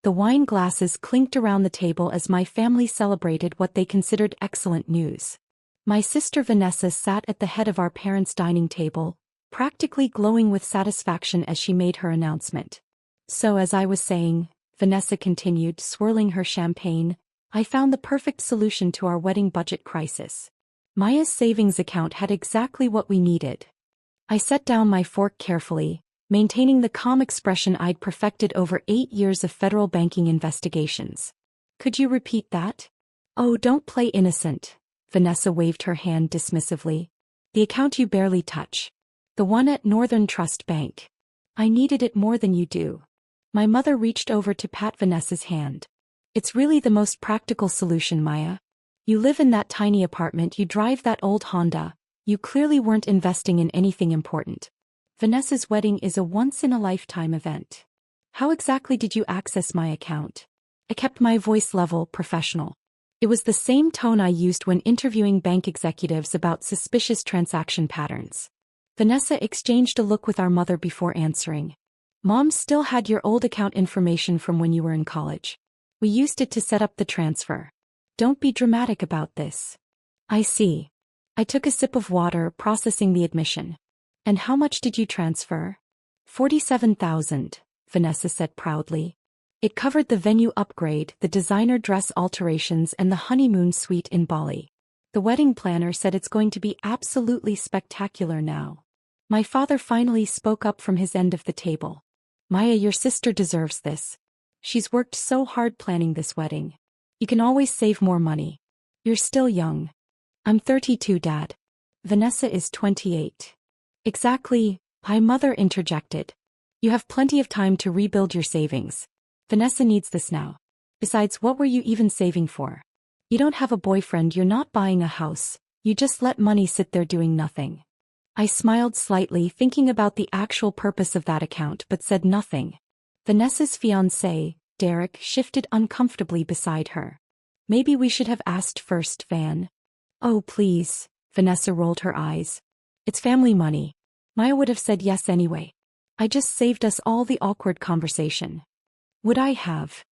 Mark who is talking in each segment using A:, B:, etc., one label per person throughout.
A: The wine glasses clinked around the table as my family celebrated what they considered excellent news. My sister Vanessa sat at the head of our parents' dining table, practically glowing with satisfaction as she made her announcement. So as I was saying, Vanessa continued, swirling her champagne, I found the perfect solution to our wedding budget crisis. Maya's savings account had exactly what we needed. I set down my fork carefully, maintaining the calm expression I'd perfected over 8 years of federal banking investigations. Could you repeat that? Oh, don't play innocent. Vanessa waved her hand dismissively. The account you barely touch. The one at Northern Trust Bank. I needed it more than you do. My mother reached over to pat Vanessa's hand. It's really the most practical solution, Maya. You live in that tiny apartment, you drive that old Honda, you clearly weren't investing in anything important. Vanessa's wedding is a once-in-a-lifetime event. How exactly did you access my account? I kept my voice level, professional. It was the same tone I used when interviewing bank executives about suspicious transaction patterns. Vanessa exchanged a look with our mother before answering. Mom still had your old account information from when you were in college. We used it to set up the transfer. Don't be dramatic about this. I see. I took a sip of water, processing the admission. And how much did you transfer? 47,000, Vanessa said proudly. It covered the venue upgrade, the designer dress alterations, and the honeymoon suite in Bali. The wedding planner said it's going to be absolutely spectacular now. My father finally spoke up from his end of the table. Maya, your sister deserves this. She's worked so hard planning this wedding. You can always save more money. You're still young. I'm 32, Dad. Vanessa is 28. Exactly, my mother interjected. You have plenty of time to rebuild your savings. Vanessa needs this now. Besides, what were you even saving for? You don't have a boyfriend, you're not buying a house, you just let money sit there doing nothing. I smiled slightly, thinking about the actual purpose of that account, but said nothing. Vanessa's fiancé, Derek, shifted uncomfortably beside her. Maybe we should have asked first, Van. Oh, please, Vanessa rolled her eyes. It's family money. Maya would have said yes anyway. I just saved us all the awkward conversation. Would I have?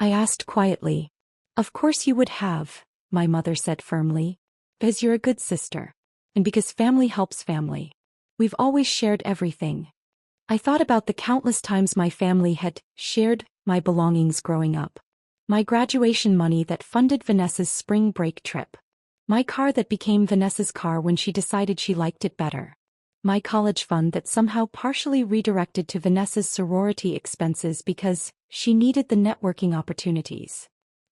A: I asked quietly. Of course you would have, my mother said firmly. Because you're a good sister. And because family helps family. We've always shared everything. I thought about the countless times my family had shared my belongings growing up. My graduation money that funded Vanessa's spring break trip. My car that became Vanessa's car when she decided she liked it better. My college fund that somehow partially redirected to Vanessa's sorority expenses because she needed the networking opportunities.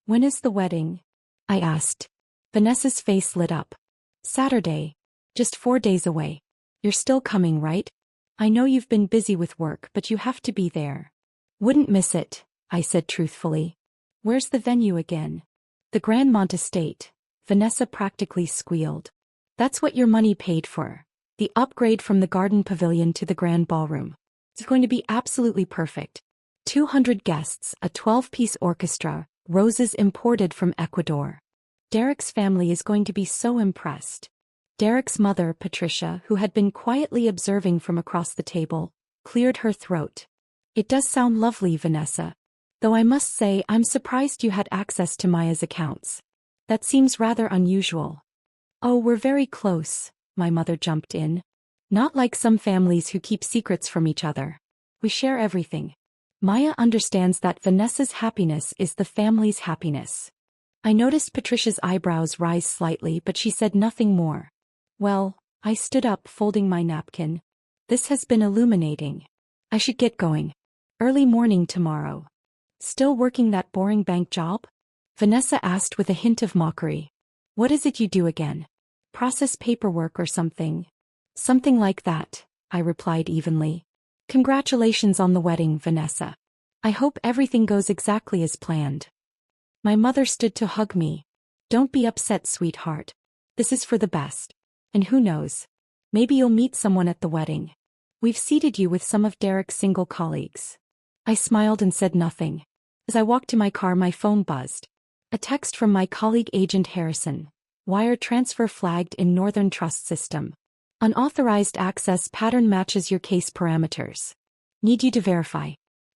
A: When is the wedding? I asked. Vanessa's face lit up. Saturday. Just 4 days away. You're still coming, right? I know you've been busy with work, but you have to be there. Wouldn't miss it, I said truthfully. Where's the venue again? The Grandmont Estate, Vanessa practically squealed. That's what your money paid for. The upgrade from the garden pavilion to the grand ballroom. It's going to be absolutely perfect. 200 guests, a 12-piece orchestra, roses imported from Ecuador. Derek's family is going to be so impressed. Derek's mother, Patricia, who had been quietly observing from across the table, cleared her throat. It does sound lovely, Vanessa. Though I must say I'm surprised you had access to Maya's accounts. That seems rather unusual. Oh, we're very close, my mother jumped in. Not like some families who keep secrets from each other. We share everything. Maya understands that Vanessa's happiness is the family's happiness. I noticed Patricia's eyebrows rise slightly, but she said nothing more. Well, I stood up, folding my napkin. This has been illuminating. I should get going. Early morning tomorrow. Still working that boring bank job? Vanessa asked with a hint of mockery. What is it you do again? Process paperwork or something? Something like that, I replied evenly. Congratulations on the wedding, Vanessa. I hope everything goes exactly as planned. My mother stood to hug me. Don't be upset, sweetheart. This is for the best. And who knows? Maybe you'll meet someone at the wedding. We've seated you with some of Derek's single colleagues. I smiled and said nothing. As I walked to my car, my phone buzzed. A text from my colleague Agent Harrison. Wire transfer flagged in Northern Trust system. Unauthorized access pattern matches your case parameters. Need you to verify.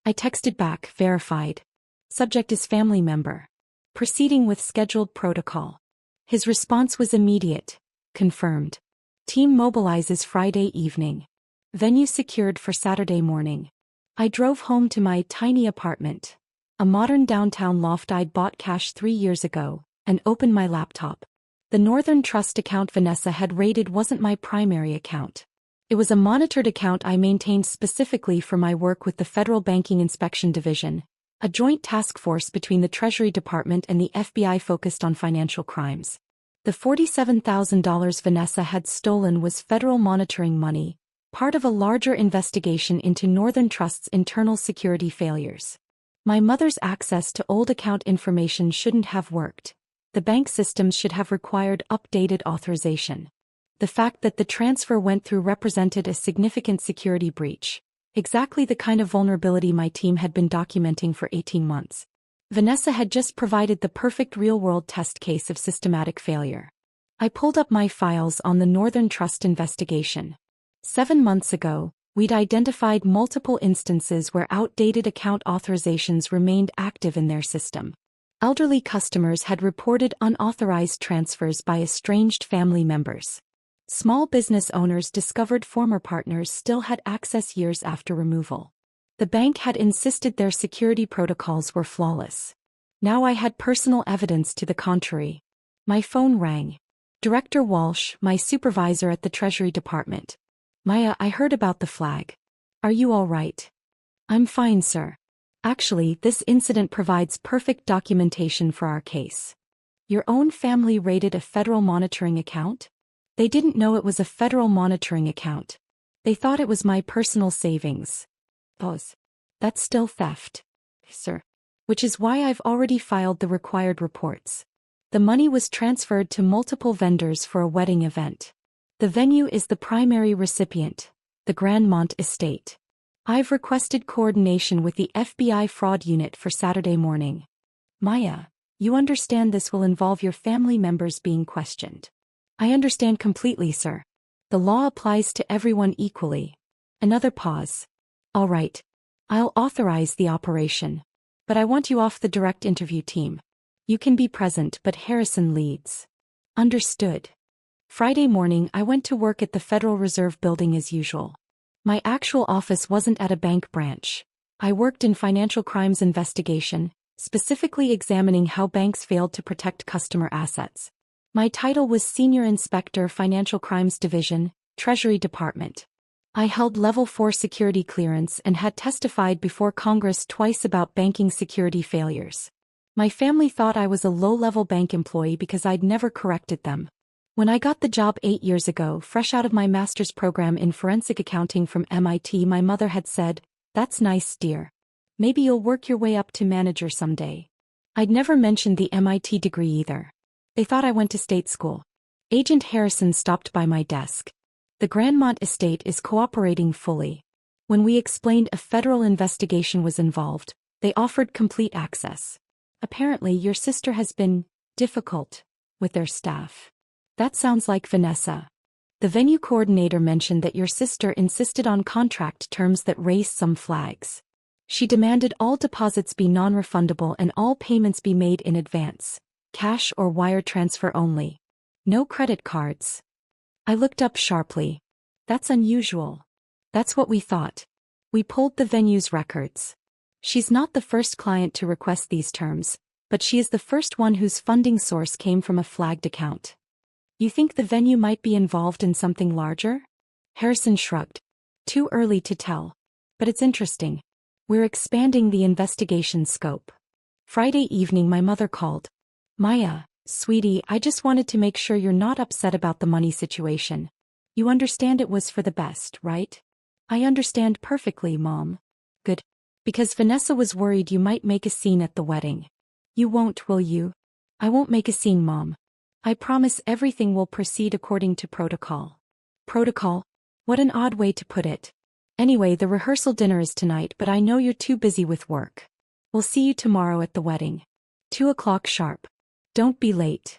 A: I texted back, verified. Subject is family member. Proceeding with scheduled protocol. His response was immediate. Confirmed. Team mobilizes Friday evening. Venue secured for Saturday morning. I drove home to my tiny apartment. A modern downtown loft I'd bought cash 3 years ago, and opened my laptop. The Northern Trust account Vanessa had raided wasn't my primary account. It was a monitored account I maintained specifically for my work with the Federal Banking Inspection Division, a joint task force between the Treasury Department and the FBI focused on financial crimes. The $47,000 Vanessa had stolen was federal monitoring money, part of a larger investigation into Northern Trust's internal security failures. My mother's access to old account information shouldn't have worked. The bank systems should have required updated authorization. The fact that the transfer went through represented a significant security breach, exactly the kind of vulnerability my team had been documenting for 18 months. Vanessa had just provided the perfect real-world test case of systematic failure. I pulled up my files on the Northern Trust investigation. 7 months ago, we'd identified multiple instances where outdated account authorizations remained active in their system. Elderly customers had reported unauthorized transfers by estranged family members. Small business owners discovered former partners still had access years after removal. The bank had insisted their security protocols were flawless. Now I had personal evidence to the contrary. My phone rang. Director Walsh, my supervisor at the Treasury Department. Maya, I heard about the flag. Are you all right? I'm fine, sir. Actually, this incident provides perfect documentation for our case. Your own family raided a federal monitoring account? They didn't know it was a federal monitoring account. They thought it was my personal savings. Pause. That's still theft, sir. Which is why I've already filed the required reports. The money was transferred to multiple vendors for a wedding event. The venue is the primary recipient, the Grandmont Estate. I've requested coordination with the FBI fraud unit for Saturday morning. Maya, you understand this will involve your family members being questioned. I understand completely, sir. The law applies to everyone equally. Another pause. All right. I'll authorize the operation. But I want you off the direct interview team. You can be present, but Harrison leads. Understood. Friday morning I went to work at the Federal Reserve Building as usual. My actual office wasn't at a bank branch. I worked in financial crimes investigation, specifically examining how banks failed to protect customer assets. My title was Senior Inspector Financial Crimes Division, Treasury Department. I held Level 4 security clearance and had testified before Congress twice about banking security failures. My family thought I was a low-level bank employee because I'd never corrected them. When I got the job 8 years ago, fresh out of my master's program in forensic accounting from MIT, my mother had said, "That's nice, dear. Maybe you'll work your way up to manager someday." I'd never mentioned the MIT degree either. They thought I went to state school. Agent Harrison stopped by my desk. The Grandmont estate is cooperating fully. When we explained a federal investigation was involved, they offered complete access. Apparently, your sister has been difficult with their staff. That sounds like Vanessa. The venue coordinator mentioned that your sister insisted on contract terms that raised some flags. She demanded all deposits be non-refundable and all payments be made in advance. Cash or wire transfer only. No credit cards. I looked up sharply. That's unusual. That's what we thought. We pulled the venue's records. She's not the first client to request these terms, but she is the first one whose funding source came from a flagged account. You think the venue might be involved in something larger? Harrison shrugged. Too early to tell. But it's interesting. We're expanding the investigation scope. Friday evening my mother called. Maya, sweetie, I just wanted to make sure you're not upset about the money situation. You understand it was for the best, right? I understand perfectly, Mom. Good. Because Vanessa was worried you might make a scene at the wedding. You won't, will you? I won't make a scene, Mom. I promise everything will proceed according to protocol. Protocol? What an odd way to put it. Anyway, the rehearsal dinner is tonight, but I know you're too busy with work. We'll see you tomorrow at the wedding. 2 o'clock sharp. Don't be late.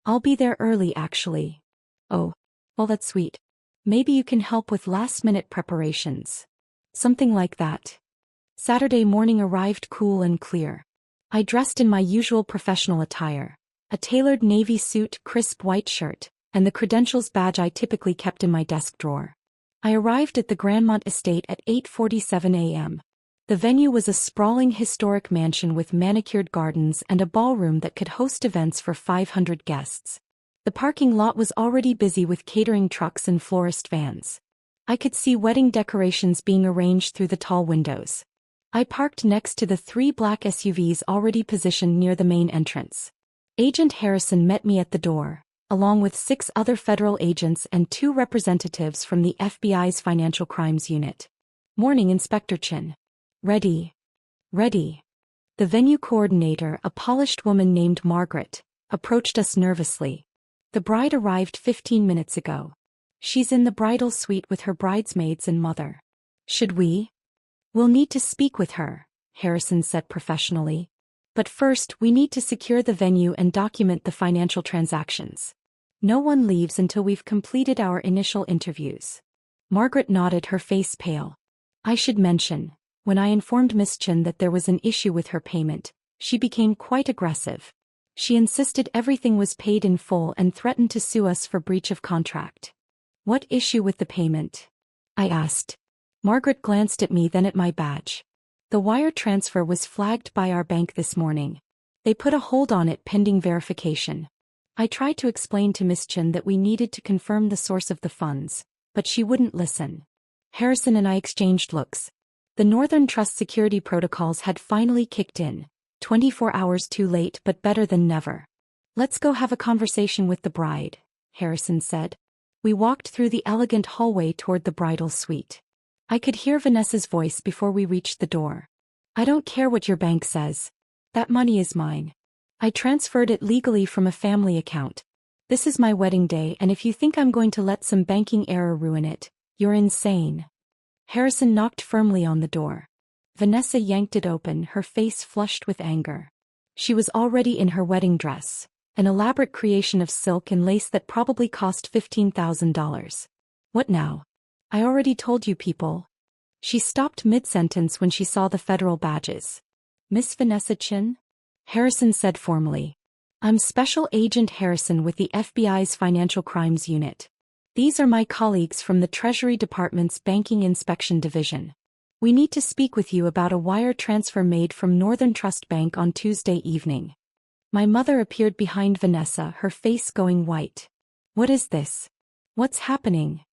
A: I'll be there early, actually. Oh, well, that's sweet. Maybe you can help with last-minute preparations. Something like that. Saturday morning arrived cool and clear. I dressed in my usual professional attire, a tailored navy suit, crisp white shirt, and the credentials badge I typically kept in my desk drawer. I arrived at the Grandmont estate at 8:47 a.m. The venue was a sprawling historic mansion with manicured gardens and a ballroom that could host events for 500 guests. The parking lot was already busy with catering trucks and florist vans. I could see wedding decorations being arranged through the tall windows. I parked next to the 3 black SUVs already positioned near the main entrance. Agent Harrison met me at the door, along with 6 other federal agents and 2 representatives from the FBI's Financial Crimes Unit. "Morning, Inspector Chin." "Ready." "Ready." The venue coordinator, a polished woman named Margaret, approached us nervously. "The bride arrived 15 minutes ago. She's in the bridal suite with her bridesmaids and mother." "Should we?" "We'll need to speak with her," Harrison said professionally. "But first, we need to secure the venue and document the financial transactions. No one leaves until we've completed our initial interviews." Margaret nodded, her face pale. I should mention, when I informed Miss Chin that there was an issue with her payment, she became quite aggressive. She insisted everything was paid in full and threatened to sue us for breach of contract. "What issue with the payment?" I asked. Margaret glanced at me, then at my badge. "The wire transfer was flagged by our bank this morning. They put a hold on it pending verification." I tried to explain to Miss Chin that we needed to confirm the source of the funds, but she wouldn't listen. Harrison and I exchanged looks. The Northern Trust security protocols had finally kicked in, 24 hours too late but better than never. "Let's go have a conversation with the bride," Harrison said. We walked through the elegant hallway toward the bridal suite. I could hear Vanessa's voice before we reached the door. "I don't care what your bank says. That money is mine. I transferred it legally from a family account. This is my wedding day, and if you think I'm going to let some banking error ruin it, you're insane." Harrison knocked firmly on the door. Vanessa yanked it open, her face flushed with anger. She was already in her wedding dress, an elaborate creation of silk and lace that probably cost $15,000. "What now?" "I already told you people." She stopped mid-sentence when she saw the federal badges. "Miss Vanessa Chin?" Harrison said formally. "I'm Special Agent Harrison with the FBI's Financial Crimes Unit. These are my colleagues from the Treasury Department's Banking Inspection Division. We need to speak with you about a wire transfer made from Northern Trust Bank on Tuesday evening." My mother appeared behind Vanessa, her face going white. "What is this? What's happening?"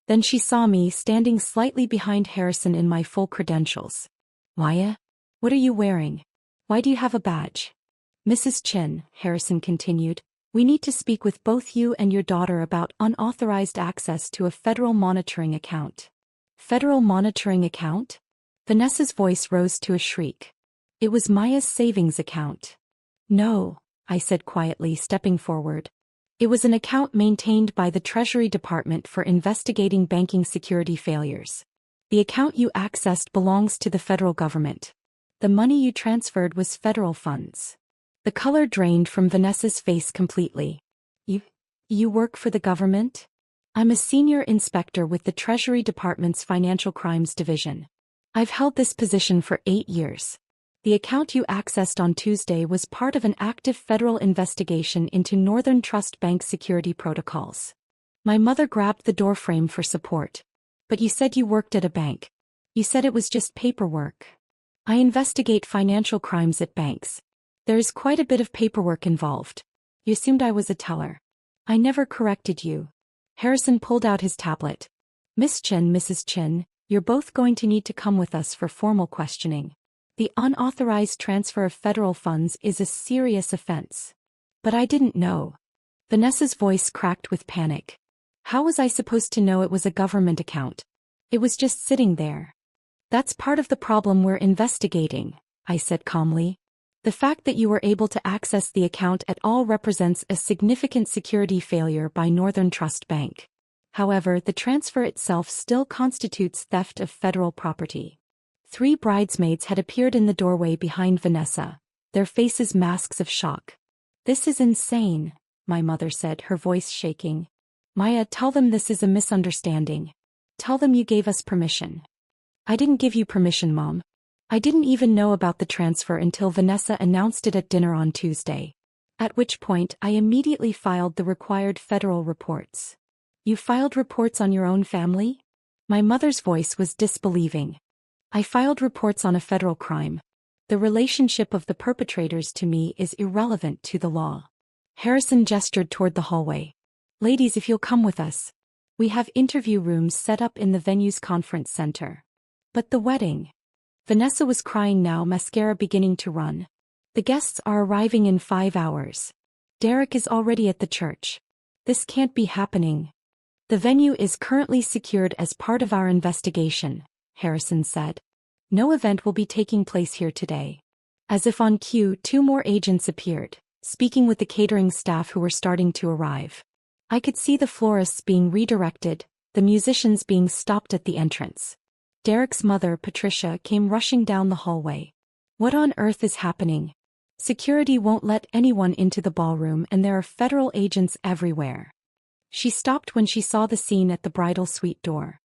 A: Then she saw me standing slightly behind Harrison in my full credentials. "Maya? What are you wearing? Why do you have a badge?" "Mrs. Chin," Harrison continued, "we need to speak with both you and your daughter about unauthorized access to a federal monitoring account." "Federal monitoring account?" Vanessa's voice rose to a shriek. "It was Maya's savings account." "No," I said quietly, stepping forward. "It was an account maintained by the Treasury Department for investigating banking security failures. The account you accessed belongs to the federal government. The money you transferred was federal funds." The color drained from Vanessa's face completely. You work for the government?" "I'm a senior inspector with the Treasury Department's Financial Crimes Division. I've held this position for 8 years. The account you accessed on Tuesday was part of an active federal investigation into Northern Trust Bank security protocols." My mother grabbed the doorframe for support. "But you said you worked at a bank. You said it was just paperwork." "I investigate financial crimes at banks. There is quite a bit of paperwork involved. You assumed I was a teller. I never corrected you." Harrison pulled out his tablet. "Miss Chin, Mrs. Chin, you're both going to need to come with us for formal questioning. The unauthorized transfer of federal funds is a serious offense." "But I didn't know." Vanessa's voice cracked with panic. "How was I supposed to know it was a government account? It was just sitting there." "That's part of the problem we're investigating," I said calmly. "The fact that you were able to access the account at all represents a significant security failure by Northern Trust Bank. However, the transfer itself still constitutes theft of federal property." 3 bridesmaids had appeared in the doorway behind Vanessa, their faces masks of shock. "This is insane," my mother said, her voice shaking. "Maya, tell them this is a misunderstanding. Tell them you gave us permission." "I didn't give you permission, Mom. I didn't even know about the transfer until Vanessa announced it at dinner on Tuesday. At which point I immediately filed the required federal reports. You filed reports on your own family? My mother's voice was disbelieving. I filed reports on a federal crime. The relationship of the perpetrators to me is irrelevant to the law. Harrison gestured toward the hallway. Ladies, if you'll come with us. We have interview rooms set up in the venue's conference center. But the wedding. Vanessa was crying now, mascara beginning to run. The guests are arriving in 5 hours. Derek is already at the church. This can't be happening. The venue is currently secured as part of our investigation, Harrison said. No event will be taking place here today. As if on cue, 2 more agents appeared, speaking with the catering staff who were starting to arrive. I could see the florists being redirected, the musicians being stopped at the entrance. Derek's mother, Patricia, came rushing down the hallway. What on earth is happening? Security won't let anyone into the ballroom and there are federal agents everywhere. She stopped when she saw the scene at the bridal suite door.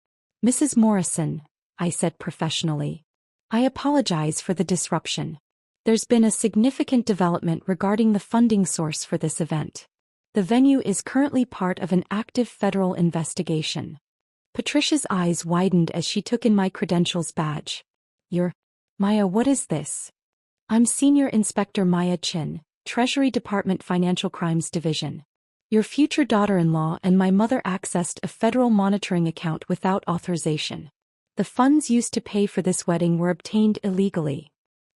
A: Mrs. Morrison, I said professionally. I apologize for the disruption. There's been a significant development regarding the funding source for this event. The venue is currently part of an active federal investigation. Patricia's eyes widened as she took in my credentials badge. You're... Maya, what is this? I'm Senior Inspector Maya Chin, Treasury Department Financial Crimes Division. Your future daughter-in-law and my mother accessed a federal monitoring account without authorization. The funds used to pay for this wedding were obtained illegally.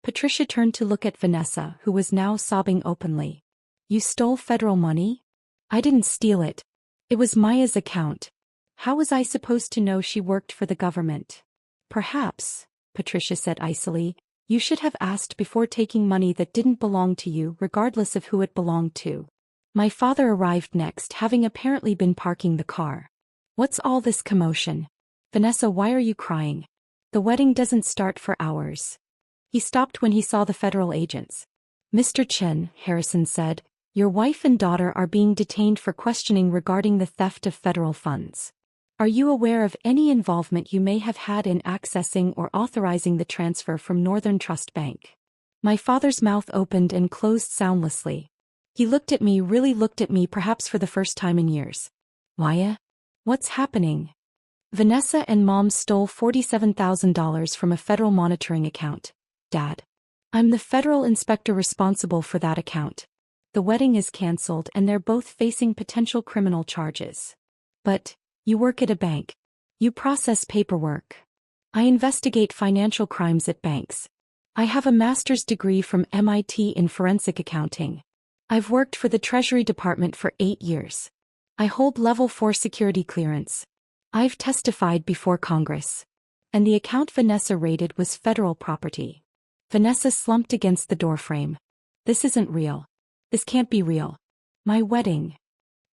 A: Patricia turned to look at Vanessa, who was now sobbing openly. You stole federal money? I didn't steal it. It was Maya's account. How was I supposed to know she worked for the government? Perhaps, Patricia said icily, you should have asked before taking money that didn't belong to you, regardless of who it belonged to. My father arrived next, having apparently been parking the car. What's all this commotion? Vanessa, why are you crying? The wedding doesn't start for hours. He stopped when he saw the federal agents. Mr. Chen, Harrison said, your wife and daughter are being detained for questioning regarding the theft of federal funds. Are you aware of any involvement you may have had in accessing or authorizing the transfer from Northern Trust Bank? My father's mouth opened and closed soundlessly. He looked at me, really looked at me, perhaps for the first time in years. Maya? What's happening? Vanessa and Mom stole $47,000 from a federal monitoring account, Dad. I'm the federal inspector responsible for that account. The wedding is cancelled and they're both facing potential criminal charges. But, you work at a bank. You process paperwork. I investigate financial crimes at banks. I have a master's degree from MIT in forensic accounting. I've worked for the Treasury Department for 8 years. I hold level 4 security clearance. I've testified before Congress. And the account Vanessa raided was federal property. Vanessa slumped against the doorframe. This isn't real. This can't be real. My wedding.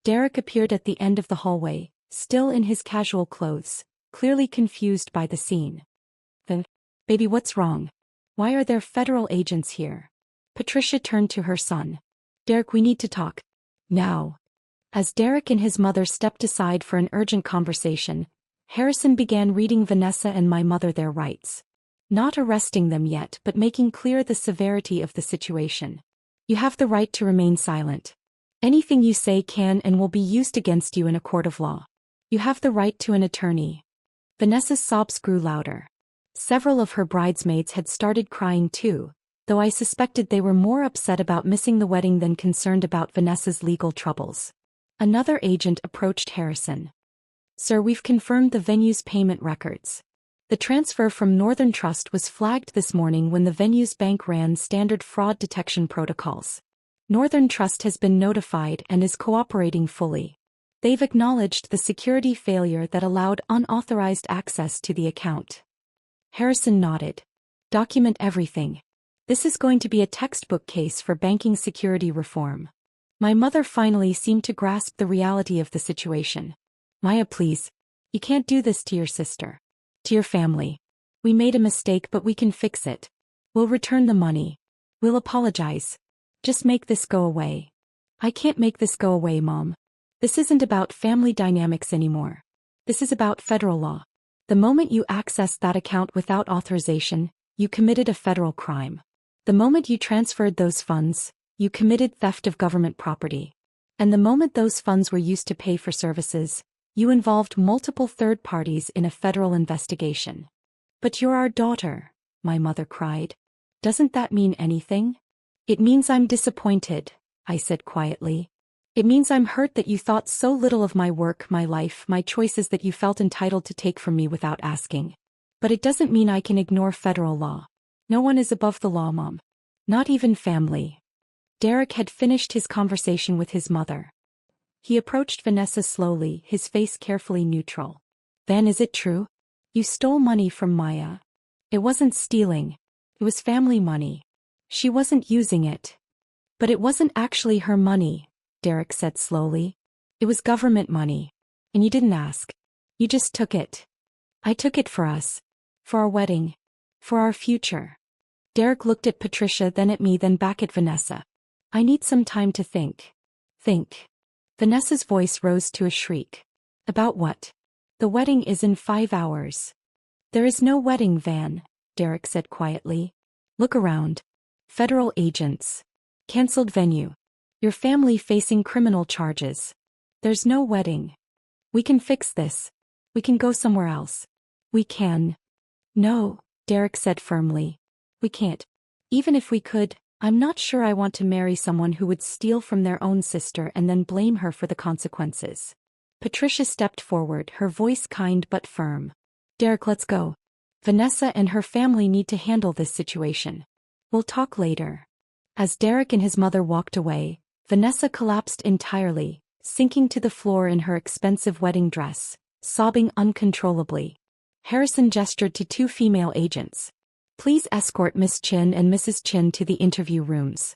A: Derek appeared at the end of the hallway, still in his casual clothes, clearly confused by the scene. Baby, what's wrong? Why are there federal agents here? Patricia turned to her son. Derek, we need to talk. Now. As Derek and his mother stepped aside for an urgent conversation, Harrison began reading Vanessa and my mother their rights. Not arresting them yet, but making clear the severity of the situation. You have the right to remain silent. Anything you say can and will be used against you in a court of law. You have the right to an attorney. Vanessa's sobs grew louder. Several of her bridesmaids had started crying too, though I suspected they were more upset about missing the wedding than concerned about Vanessa's legal troubles. Another agent approached Harrison. Sir, we've confirmed the venue's payment records. The transfer from Northern Trust was flagged this morning when the venue's bank ran standard fraud detection protocols. Northern Trust has been notified and is cooperating fully. They've acknowledged the security failure that allowed unauthorized access to the account. Harrison nodded. Document everything. This is going to be a textbook case for banking security reform. My mother finally seemed to grasp the reality of the situation. Maya, please. You can't do this to your sister. To your family. We made a mistake, but we can fix it. We'll return the money. We'll apologize. Just make this go away. I can't make this go away, Mom. This isn't about family dynamics anymore. This is about federal law. The moment you access that account without authorization, you committed a federal crime. The moment you transferred those funds, you committed theft of government property. And the moment those funds were used to pay for services, you involved multiple third parties in a federal investigation. But you're our daughter, my mother cried. Doesn't that mean anything? It means I'm disappointed, I said quietly. It means I'm hurt that you thought so little of my work, my life, my choices that you felt entitled to take from me without asking. But it doesn't mean I can ignore federal law. No one is above the law, Mom. Not even family. Derek had finished his conversation with his mother. He approached Vanessa slowly, his face carefully neutral. Van, is it true? You stole money from Maya. It wasn't stealing. It was family money. She wasn't using it. But it wasn't actually her money, Derek said slowly. It was government money. And you didn't ask. You just took it. I took it for us. For our wedding. For our future. Derek looked at Patricia, then at me, then back at Vanessa. I need some time to think. Think. Vanessa's voice rose to a shriek. About what? The wedding is in 5 hours. There is no wedding, Van, Derek said quietly. Look around. Federal agents. Cancelled venue. Your family facing criminal charges. There's no wedding. We can fix this. We can go somewhere else. We can. No, Derek said firmly. We can't. Even if we could, I'm not sure I want to marry someone who would steal from their own sister and then blame her for the consequences. Patricia stepped forward, her voice kind but firm. Derek, let's go. Vanessa and her family need to handle this situation. We'll talk later. As Derek and his mother walked away, Vanessa collapsed entirely, sinking to the floor in her expensive wedding dress, sobbing uncontrollably. Harrison gestured to 2 female agents. Please escort Miss Chin and Mrs. Chin to the interview rooms.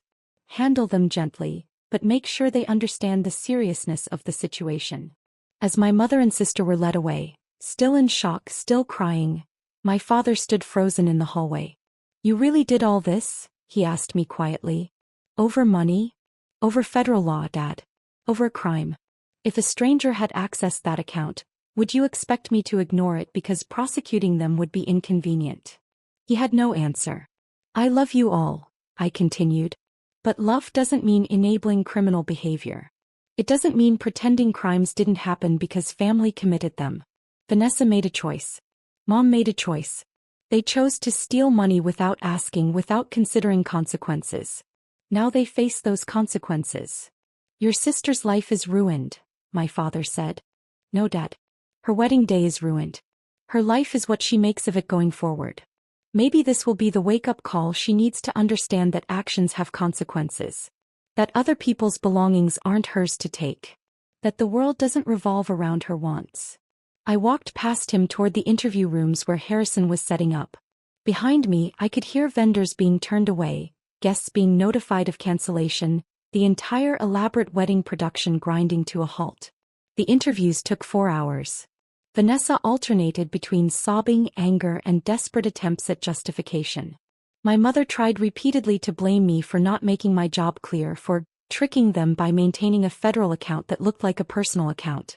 A: Handle them gently, but make sure they understand the seriousness of the situation. As my mother and sister were led away, still in shock, still crying, my father stood frozen in the hallway. You really did all this? He asked me quietly. Over money? Over federal law, Dad. Over a crime. If a stranger had accessed that account, would you expect me to ignore it because prosecuting them would be inconvenient? He had no answer. I love you all, I continued. But love doesn't mean enabling criminal behavior. It doesn't mean pretending crimes didn't happen because family committed them. Vanessa made a choice. Mom made a choice. They chose to steal money without asking, without considering consequences. Now they face those consequences. Your sister's life is ruined, my father said. No, Dad. Her wedding day is ruined. Her life is what she makes of it going forward. Maybe this will be the wake-up call she needs to understand that actions have consequences. That other people's belongings aren't hers to take. That the world doesn't revolve around her wants. I walked past him toward the interview rooms where Harrison was setting up. Behind me, I could hear vendors being turned away, guests being notified of cancellation, the entire elaborate wedding production grinding to a halt. The interviews took 4 hours. Vanessa alternated between sobbing, anger, and desperate attempts at justification. My mother tried repeatedly to blame me for not making my job clear, for tricking them by maintaining a federal account that looked like a personal account.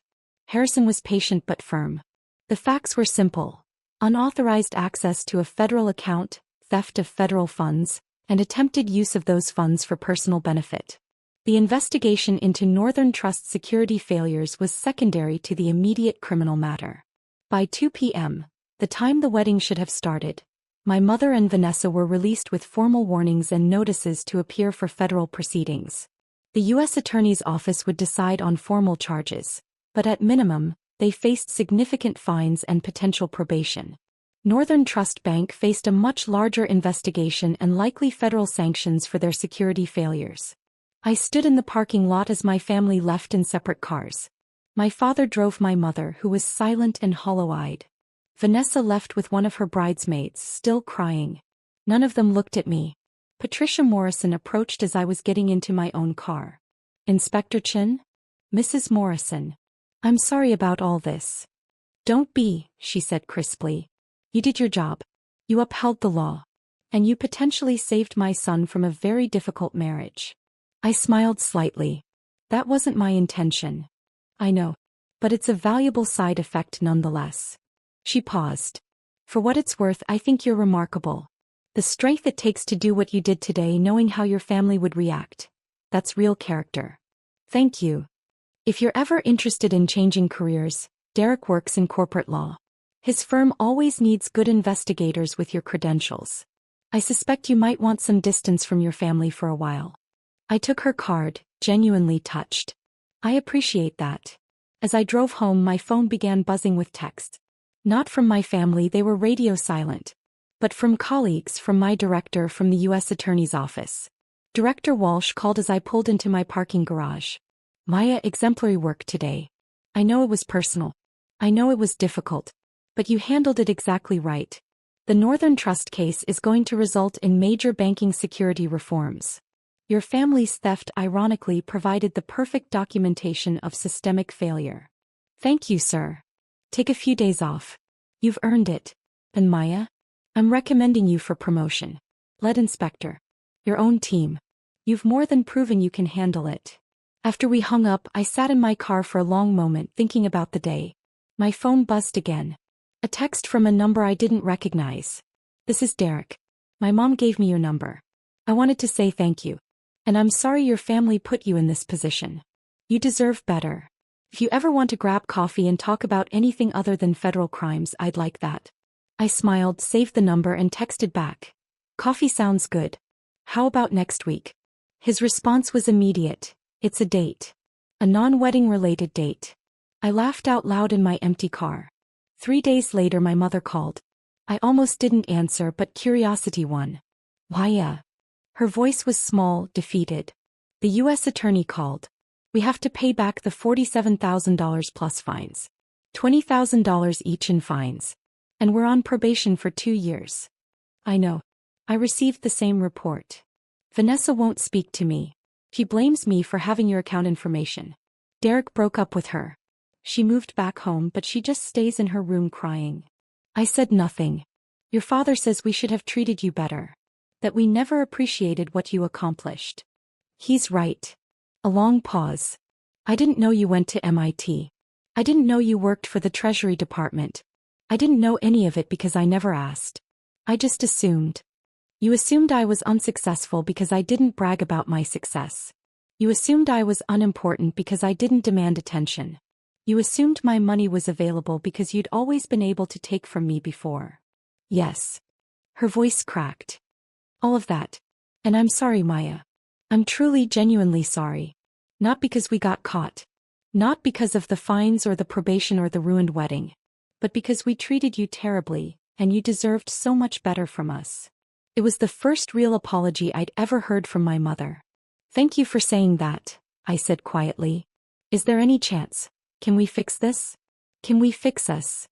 A: Harrison was patient but firm. The facts were simple. Unauthorized access to a federal account, theft of federal funds, and attempted use of those funds for personal benefit. The investigation into Northern Trust security failures was secondary to the immediate criminal matter. By 2 p.m., the time the wedding should have started, my mother and Vanessa were released with formal warnings and notices to appear for federal proceedings. The U.S. Attorney's Office would decide on formal charges, but at minimum, they faced significant fines and potential probation. Northern Trust Bank faced a much larger investigation and likely federal sanctions for their security failures. I stood in the parking lot as my family left in separate cars. My father drove my mother, who was silent and hollow-eyed. Vanessa left with one of her bridesmaids, still crying. None of them looked at me. Patricia Morrison approached as I was getting into my own car. Inspector Chin? Mrs. Morrison. I'm sorry about all this. Don't be, she said crisply. You did your job. You upheld the law. And you potentially saved my son from a very difficult marriage. I smiled slightly. That wasn't my intention. I know. But it's a valuable side effect nonetheless. She paused. For what it's worth, I think you're remarkable. The strength it takes to do what you did today, knowing how your family would react. That's real character. Thank you. If you're ever interested in changing careers, Derek works in corporate law. His firm always needs good investigators with your credentials. I suspect you might want some distance from your family for a while. I took her card, genuinely touched. I appreciate that. As I drove home, my phone began buzzing with texts. Not from my family, they were radio silent. But from colleagues, from my director, from the U.S. Attorney's Office. Director Walsh called as I pulled into my parking garage. Maya, exemplary work today. I know it was personal. I know it was difficult. But you handled it exactly right. The Northern Trust case is going to result in major banking security reforms. Your family's theft ironically provided the perfect documentation of systemic failure. Thank you, sir. Take a few days off. You've earned it. And Maya? I'm recommending you for promotion. Lead inspector. Your own team. You've more than proven you can handle it. After we hung up, I sat in my car for a long moment thinking about the day. My phone buzzed again. A text from a number I didn't recognize. This is Derek. My mom gave me your number. I wanted to say thank you. And I'm sorry your family put you in this position. You deserve better. If you ever want to grab coffee and talk about anything other than federal crimes, I'd like that. I smiled, saved the number, and texted back. Coffee sounds good. How about next week? His response was immediate. It's a date. A non-wedding related date. I laughed out loud in my empty car. 3 days later, my mother called. I almost didn't answer, but curiosity won. Why? Her voice was small, defeated. The U.S. attorney called. We have to pay back the $47,000 plus fines. $20,000 each in fines. And we're on probation for 2 years. I know. I received the same report. Vanessa won't speak to me. She blames me for having your account information. Derek broke up with her. She moved back home, but she just stays in her room crying. I said nothing. Your father says we should have treated you better. That we never appreciated what you accomplished. He's right. A long pause. I didn't know you went to MIT. I didn't know you worked for the Treasury Department. I didn't know any of it because I never asked. I just assumed. You assumed I was unsuccessful because I didn't brag about my success. You assumed I was unimportant because I didn't demand attention. You assumed my money was available because you'd always been able to take from me before. Yes. Her voice cracked. All of that. And I'm sorry, Maya. I'm truly, genuinely sorry. Not because we got caught. Not because of the fines or the probation or the ruined wedding. But because we treated you terribly, and you deserved so much better from us. It was the first real apology I'd ever heard from my mother. Thank you for saying that, I said quietly. Is there any chance? Can we fix this? Can we fix us?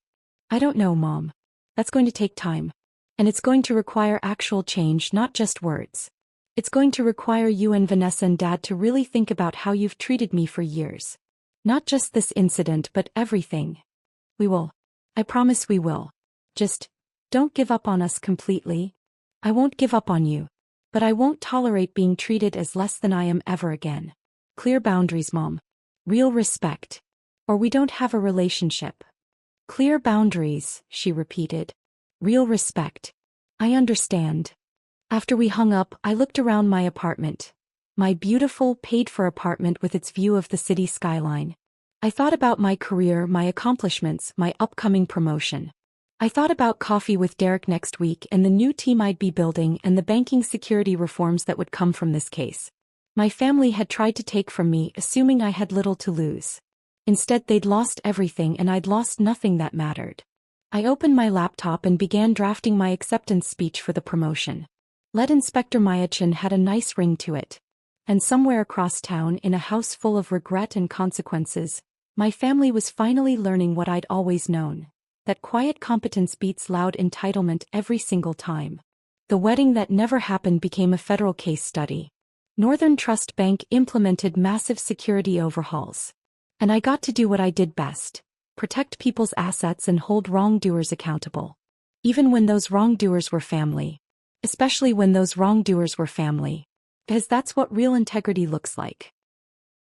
A: I don't know, Mom. That's going to take time. And it's going to require actual change, not just words. It's going to require you and Vanessa and Dad to really think about how you've treated me for years. Not just this incident, but everything. We will. I promise we will. Just, don't give up on us completely. I won't give up on you. But I won't tolerate being treated as less than I am ever again. Clear boundaries, Mom. Real respect. Or we don't have a relationship. Clear boundaries, she repeated. Real respect. I understand. After we hung up, I looked around my apartment. My beautiful, paid-for apartment with its view of the city skyline. I thought about my career, my accomplishments, my upcoming promotion. I thought about coffee with Derek next week and the new team I'd be building and the banking security reforms that would come from this case. My family had tried to take from me, assuming I had little to lose. Instead, they'd lost everything and I'd lost nothing that mattered. I opened my laptop and began drafting my acceptance speech for the promotion. Lead Inspector Mayachin had a nice ring to it. And somewhere across town, in a house full of regret and consequences, my family was finally learning what I'd always known. That quiet competence beats loud entitlement every single time. The wedding that never happened became a federal case study. Northern Trust Bank implemented massive security overhauls. And I got to do what I did best. Protect people's assets and hold wrongdoers accountable. Even when those wrongdoers were family. Especially when those wrongdoers were family. Because that's what real integrity looks like.